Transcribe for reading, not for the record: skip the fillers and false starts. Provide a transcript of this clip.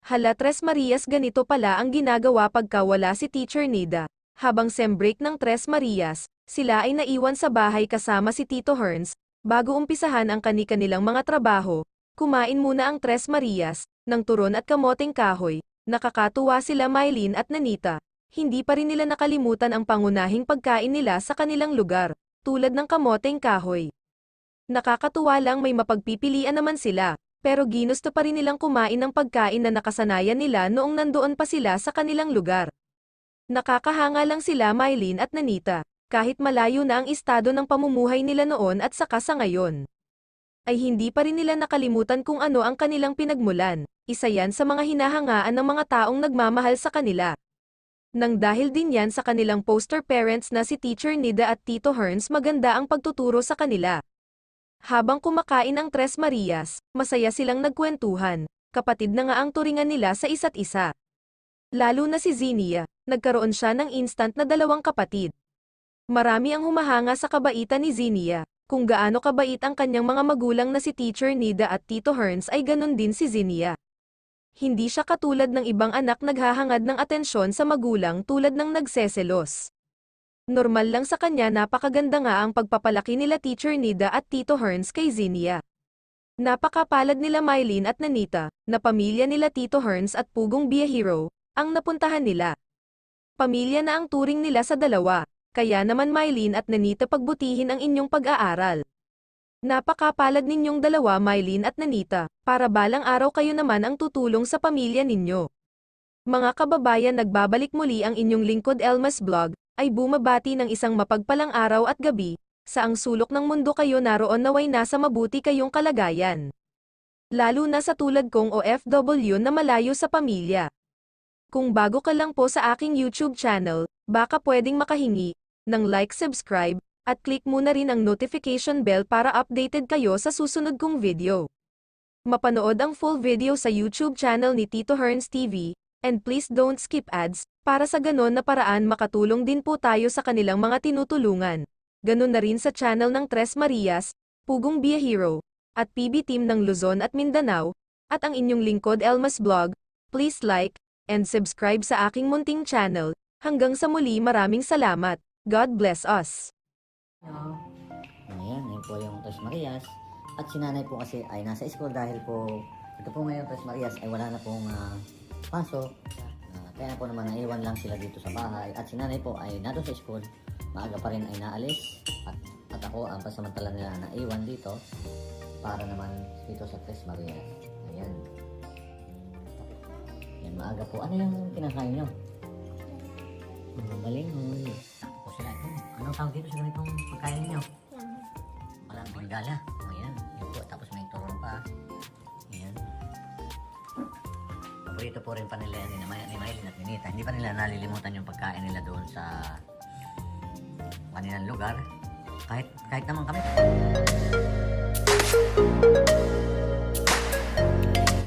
Hala Tres Marias, ganito pala ang ginagawa pagka wala si Teacher Nida. Habang sem-break ng Tres Marias, sila ay naiwan sa bahay kasama si Tito Herns. Bago umpisahan ang kani-kanilang mga trabaho, kumain muna ang Tres Marias, ng turon at kamoteng kahoy. Nakakatuwa sila Mylene at Nanita. Hindi pa rin nila nakalimutan ang pangunahing pagkain nila sa kanilang lugar, tulad ng kamoteng kahoy. Nakakatuwa lang may mapagpipilian naman sila, pero ginusto pa rin nilang kumain ng pagkain na nakasanayan nila noong nandoon pa sila sa kanilang lugar. Nakakahanga lang sila Mylene at Nanita, kahit malayo na ang estado ng pamumuhay nila noon at saka sa ngayon, ay hindi pa rin nila nakalimutan kung ano ang kanilang pinagmulan. Isa yan sa mga hinahangaan ng mga taong nagmamahal sa kanila. Nang dahil din yan sa kanilang poster parents na si Teacher Nida at Tito Herns, maganda ang pagtuturo sa kanila. Habang kumakain ang Tres Marias, masaya silang nagkwentuhan. Kapatid na nga ang turingan nila sa isa't isa. Lalo na si Zinnia, nagkaroon siya ng instant na dalawang kapatid. Marami ang humahanga sa kabaitan ni Zinnia. Kung gaano kabait ang kanyang mga magulang na si Teacher Nida at Tito Herns, ay ganun din si Zinnia. Hindi siya katulad ng ibang anak naghahangad ng atensyon sa magulang tulad ng nagseselos. Normal lang sa kanya, napakaganda nga ang pagpapalaki nila Teacher Nida at Tito Herns kay Zinnia. Napakapalad nila Mylene at Nanita, na pamilya nila Tito Herns at Pugong Biyahero, ang napuntahan nila. Pamilya na ang turing nila sa dalawa, kaya naman Mylene at Nanita, pagbutihin ang inyong pag-aaral. Napakapalad ninyong dalawa Mylene at Nanita, para balang araw kayo naman ang tutulong sa pamilya ninyo. Mga kababayan, nagbabalik muli ang inyong lingkod Elmas Vlog, ay bumabati ng isang mapagpalang araw at gabi, sa ang sulok ng mundo kayo naroon, naway nasa mabuti kayong kalagayan. Lalo na sa tulad kong OFW na malayo sa pamilya. Kung bago ka lang po sa aking YouTube channel, baka pwedeng makahingi ng like, subscribe, at click mo na rin ang notification bell para updated kayo sa susunod kong video. Mapanood ang full video sa YouTube channel ni Tito Herns TV, and please don't skip ads, para sa ganon na paraan makatulong din po tayo sa kanilang mga tinutulungan. Ganon na rin sa channel ng Tres Marias, Pugong Biyahero, at PB Team ng Luzon at Mindanao, at ang inyong lingkod Elmas Vlog. Please like and subscribe sa aking munting channel. Hanggang sa muli, maraming salamat. God bless us. Ayan, yun po yung Tres Marias. At si nanay po kasi ay nasa school dahil po ito po ngayon Tres Marias ay wala na pong pasok. Kaya po naman naiwan lang sila dito sa bahay. At si nanay po ay nado sa school. Maaga pa rin ay naalis. At ako ang pasamantala nila naiwan dito para naman dito sa Tres Marias. Ayan. Ayan, maaga po. Ano yung kinakain nyo? Balingoy. Po sila ito. Anong tawag dito sa ganitong pagkain nyo? Walang pinggala. Ayan. Yun po. Tapos may turon pa. Ayan. Paborito po rin pa nila ni Mylene at Ninita. Hindi pa nila nalilimutan yung pagkain nila doon sa kanilang lugar. Kahit naman kami.